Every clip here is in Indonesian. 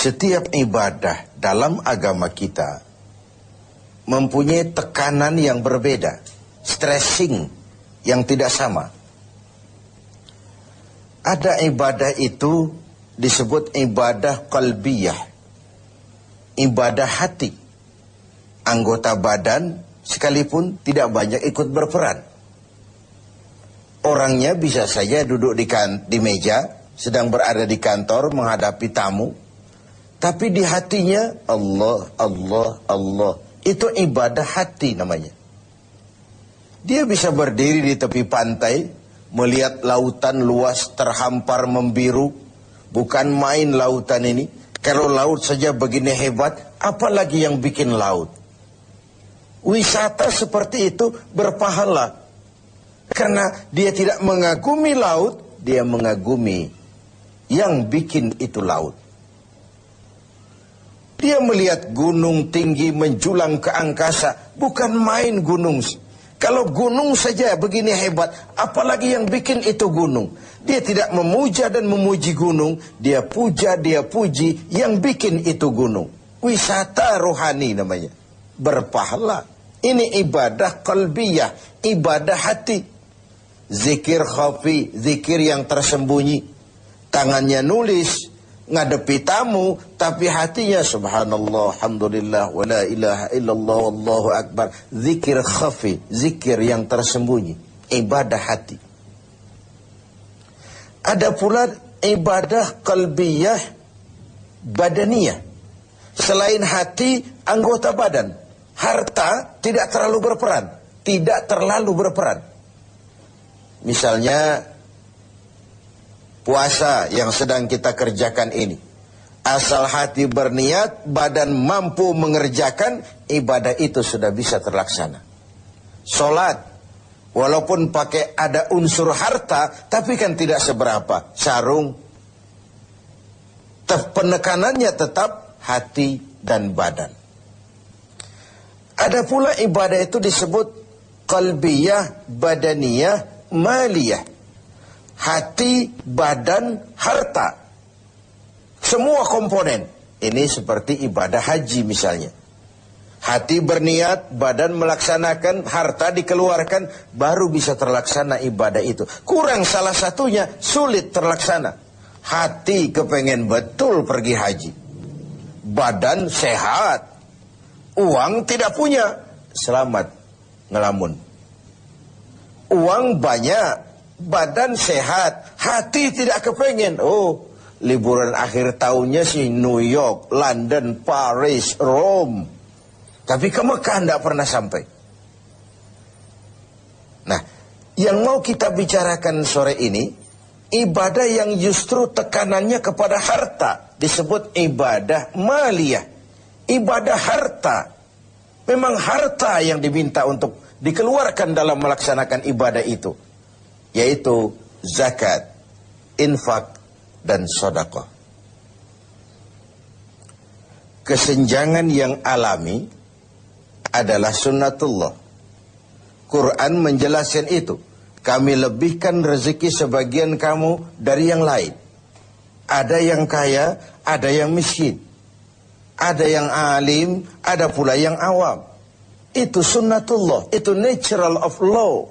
setiap ibadah dalam agama kita mempunyai tekanan yang berbeda, stressing yang tidak sama. Ada ibadah itu disebut ibadah qalbiyah, ibadah hati. Anggota badan sekalipun tidak banyak ikut berperan. Orangnya bisa saja duduk di meja, sedang berada di kantor menghadapi tamu, tapi di hatinya Allah, Allah, Allah. Itu ibadah hati namanya. Dia bisa berdiri di tepi pantai, melihat lautan luas terhampar membiru. Bukan main lautan ini. Kalau laut saja begini hebat, apalagi yang bikin laut. Wisata seperti itu berpahala. Karena dia tidak mengagumi laut, dia mengagumi yang bikin itu laut. Dia melihat gunung tinggi menjulang ke angkasa, bukan main gunung. Kalau gunung saja begini hebat, apalagi yang bikin itu gunung. Dia tidak memuja dan memuji gunung, dia puja, dia puji yang bikin itu gunung. Wisata rohani namanya. Berpahala. Ini ibadah qalbiyah, ibadah hati. Zikir khafi, zikir yang tersembunyi. Tangannya nulis, ngadepi tamu, tapi hatinya subhanallah, alhamdulillah, wa la ilaha illallah, wallahu akbar. Zikir khafi, zikir yang tersembunyi, ibadah hati. Ada pula ibadah qalbiyah badaniyah. Selain hati, anggota badan. Harta tidak terlalu berperan, tidak terlalu berperan. Misalnya puasa yang sedang kita kerjakan ini. Asal hati berniat, badan mampu mengerjakan, ibadah itu sudah bisa terlaksana. Sholat, walaupun pakai ada unsur harta, tapi kan tidak seberapa. Sarung, penekanannya tetap hati dan badan. Ada pula ibadah itu disebut qalbiyah, badaniyah, maliyah. Hati, badan, harta. Semua komponen. Ini seperti ibadah haji misalnya. Hati berniat, badan melaksanakan, harta dikeluarkan, baru bisa terlaksana ibadah itu. Kurang salah satunya, sulit terlaksana. Hati kepengen betul pergi haji. Badan sehat. Uang tidak punya, selamat ngelamun. Uang banyak, badan sehat, hati tidak kepengen. Oh, liburan akhir tahunnya sih New York, London, Paris, Rome. Tapi ke Mekah tidak pernah sampai. Nah, yang mau kita bicarakan sore ini, ibadah yang justru tekanannya kepada harta, disebut ibadah maliyah. Ibadah harta. Memang harta yang diminta untuk dikeluarkan dalam melaksanakan ibadah itu. Yaitu zakat, infak, dan sedekah. Kesenjangan yang alami adalah sunnatullah. Quran menjelaskan itu. Kami lebihkan rezeki sebagian kamu dari yang lain. Ada yang kaya, ada yang miskin. Ada yang alim, ada pula yang awam. Itu sunnatullah, itu natural of law.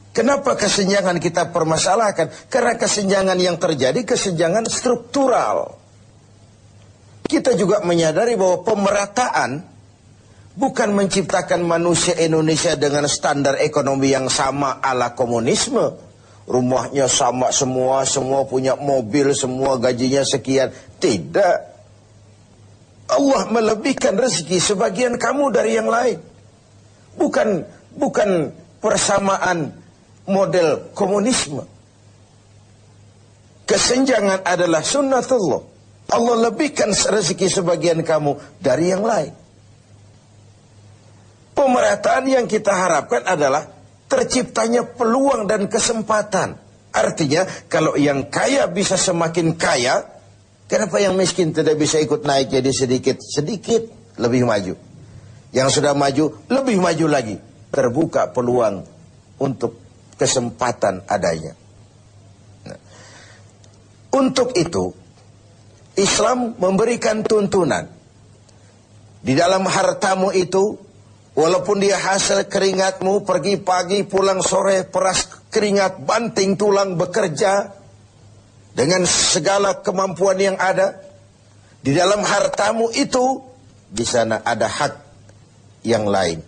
Kenapa kesenjangan kita permasalahkan? Karena kesenjangan yang terjadi, kesenjangan struktural. Kita juga menyadari bahwa pemerataan bukan menciptakan manusia Indonesia dengan standar ekonomi yang sama ala komunisme. Rumahnya sama semua, semua punya mobil, semua gajinya sekian. Tidak. Allah melebihkan rezeki sebagian kamu dari yang lain. Bukan persamaan model komunisme. Kesenjangan adalah sunnatullah. Allah lebihkan rezeki sebagian kamu dari yang lain. Pemerataan yang kita harapkan adalah terciptanya peluang dan kesempatan. Artinya kalau yang kaya bisa semakin kaya, kenapa yang miskin tidak bisa ikut naik jadi sedikit lebih maju? Yang sudah maju lebih maju lagi. Terbuka peluang untuk kesempatan adanya. Nah, untuk itu Islam memberikan tuntunan. Di dalam hartamu itu, walaupun dia hasil keringatmu, pergi pagi, pulang sore, peras keringat, banting tulang, bekerja, dengan segala kemampuan yang ada, di dalam hartamu itu, di sana ada hak yang lain.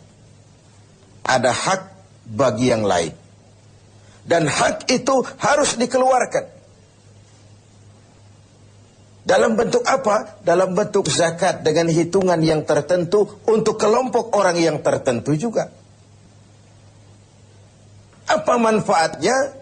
Ada hak bagi yang lain. Dan hak itu harus dikeluarkan. Dalam bentuk apa? Dalam bentuk zakat dengan hitungan yang tertentu untuk kelompok orang yang tertentu juga. Apa manfaatnya?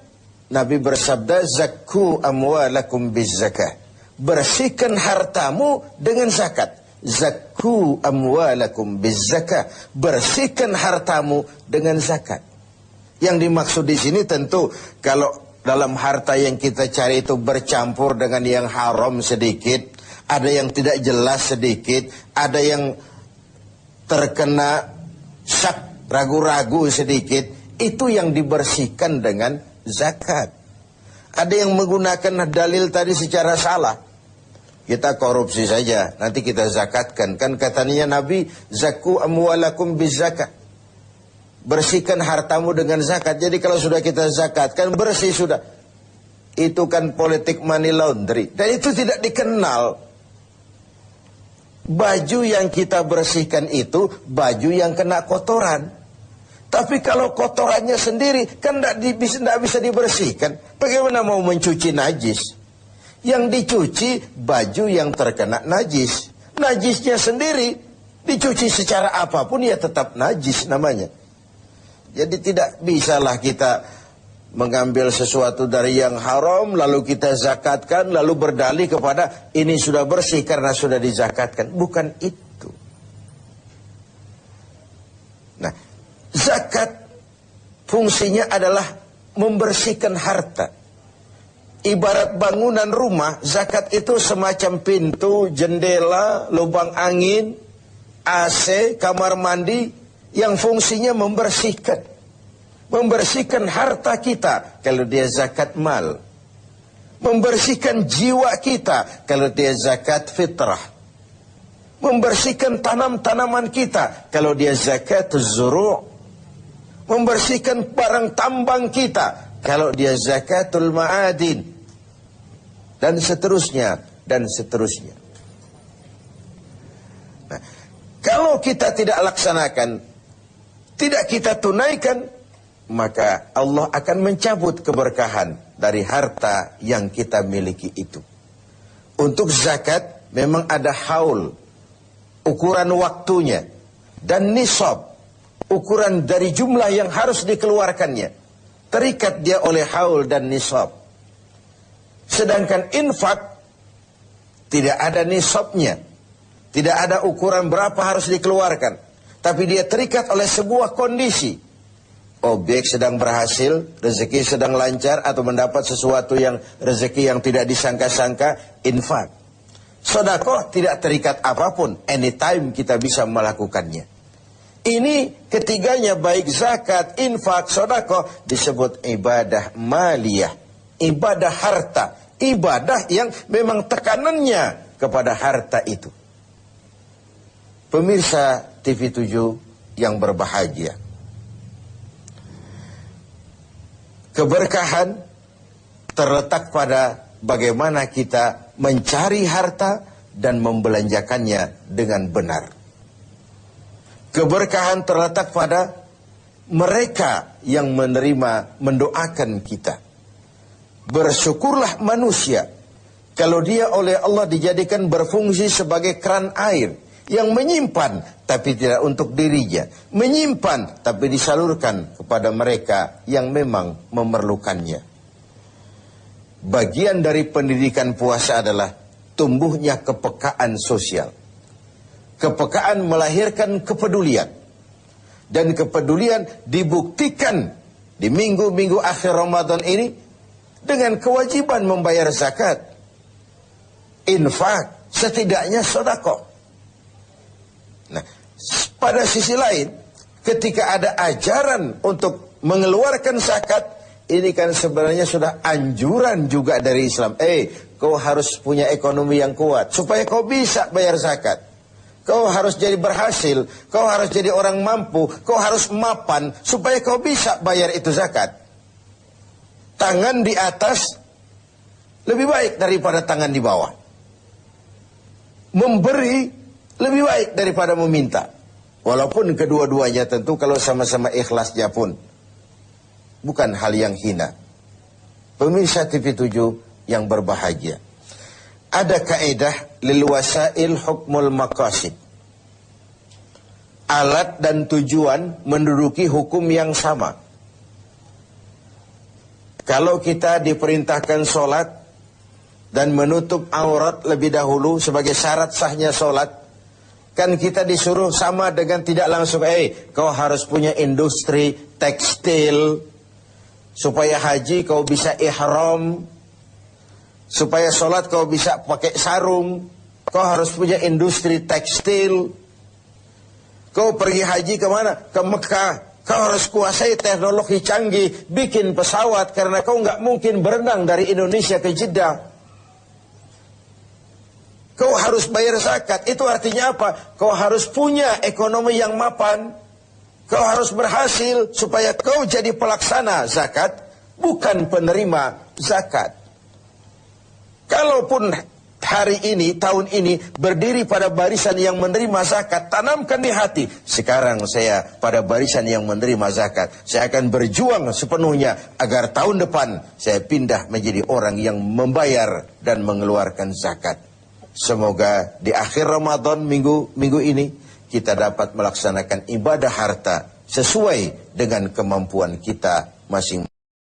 Nabi bersabda, zakku amwalakum bizzakah. Bersihkan hartamu dengan zakat. Zakku amwalakum bizzakah. Bersihkan hartamu dengan zakat. Yang dimaksud di sini tentu kalau dalam harta yang kita cari itu bercampur dengan yang haram sedikit, ada yang tidak jelas sedikit, ada yang terkena syak, ragu-ragu sedikit, itu yang dibersihkan dengan zakat. Ada yang menggunakan dalil tadi secara salah. Kita korupsi saja, nanti kita zakatkan. Kan katanya Nabi, zakku amwalakum bizzakah. Bersihkan hartamu dengan zakat. Jadi kalau sudah kita zakatkan, bersih sudah. Itu kan politik money laundry. Dan itu tidak dikenal. Baju yang kita bersihkan itu, baju yang kena kotoran. Tapi kalau kotorannya sendiri, kan tidak bisa dibersihkan. Bagaimana mau mencuci najis? Yang dicuci, baju yang terkena najis. Najisnya sendiri, dicuci secara apapun, ya tetap najis namanya. Jadi tidak bisalah kita mengambil sesuatu dari yang haram, lalu kita zakatkan, lalu berdalih kepada ini sudah bersih karena sudah dizakatkan. Bukan itu. Nah, zakat fungsinya adalah membersihkan harta. Ibarat bangunan rumah, zakat itu semacam pintu, jendela, lubang angin, AC, kamar mandi, yang fungsinya membersihkan. Membersihkan harta kita kalau dia zakat mal. Membersihkan jiwa kita kalau dia zakat fitrah. Membersihkan tanam-tanaman kita kalau dia zakat zuru'. Membersihkan barang tambang kita kalau dia zakatul ma'adin. Dan seterusnya, dan seterusnya. Nah, kalau kita tidak laksanakan, tidak kita tunaikan, maka Allah akan mencabut keberkahan dari harta yang kita miliki itu. Untuk zakat memang ada haul, ukuran waktunya, dan nisab, ukuran dari jumlah yang harus dikeluarkannya. Terikat dia oleh haul dan nisab. Sedangkan infak tidak ada nisabnya, tidak ada ukuran berapa harus dikeluarkan. Tapi dia terikat oleh sebuah kondisi. Objek sedang berhasil, rezeki sedang lancar, atau mendapat sesuatu yang rezeki yang tidak disangka-sangka, infak. Sedekah tidak terikat apapun, anytime kita bisa melakukannya. Ini ketiganya, baik zakat, infak, sedekah, disebut ibadah maliyah, ibadah harta, ibadah yang memang tekanannya kepada harta itu. Pemirsa TV7 yang berbahagia, keberkahan terletak pada bagaimana kita mencari harta dan membelanjakannya dengan benar. Keberkahan terletak pada mereka yang menerima, mendoakan kita. Bersyukurlah manusia kalau dia oleh Allah dijadikan berfungsi sebagai keran air yang menyimpan tapi tidak untuk dirinya, menyimpan tapi disalurkan kepada mereka yang memang memerlukannya. Bagian dari pendidikan puasa adalah tumbuhnya kepekaan sosial. Kepekaan melahirkan kepedulian, dan kepedulian dibuktikan di minggu-minggu akhir Ramadan ini dengan kewajiban membayar zakat, infak, setidaknya sedekah. Nah, pada sisi lain, ketika ada ajaran untuk mengeluarkan zakat, ini kan sebenarnya sudah anjuran juga dari Islam. kau harus punya ekonomi yang kuat supaya kau bisa bayar zakat. Kau harus jadi berhasil, kau harus jadi orang mampu, kau harus mapan supaya kau bisa bayar itu zakat. Tangan di atas lebih baik daripada tangan di bawah. Memberi lebih baik daripada meminta. Walaupun kedua-duanya tentu kalau sama-sama ikhlasnya pun bukan hal yang hina. Pemirsa TV7 yang berbahagia. Ada kaidah lil wasail hukmul maqasid. Alat dan tujuan menduduki hukum yang sama. Kalau kita diperintahkan sholat dan menutup aurat lebih dahulu sebagai syarat sahnya sholat, kan kita disuruh sama dengan tidak langsung, kau harus punya industri tekstil, supaya haji kau bisa ihram, supaya sholat kau bisa pakai sarung, kau harus punya industri tekstil. Kau pergi haji kemana? Ke Mekah. Kau harus kuasai teknologi canggih, bikin pesawat, karena kau nggak mungkin berenang dari Indonesia ke Jeddah. Kau harus bayar zakat. Itu artinya apa? Kau harus punya ekonomi yang mapan. Kau harus berhasil supaya kau jadi pelaksana zakat, bukan penerima zakat. Kalaupun hari ini, tahun ini, berdiri pada barisan yang menerima zakat, tanamkan di hati, sekarang saya pada barisan yang menerima zakat. Saya akan berjuang sepenuhnya agar tahun depan saya pindah menjadi orang yang membayar dan mengeluarkan zakat. Semoga di akhir Ramadan minggu ini kita dapat melaksanakan ibadah harta sesuai dengan kemampuan kita masing-masing.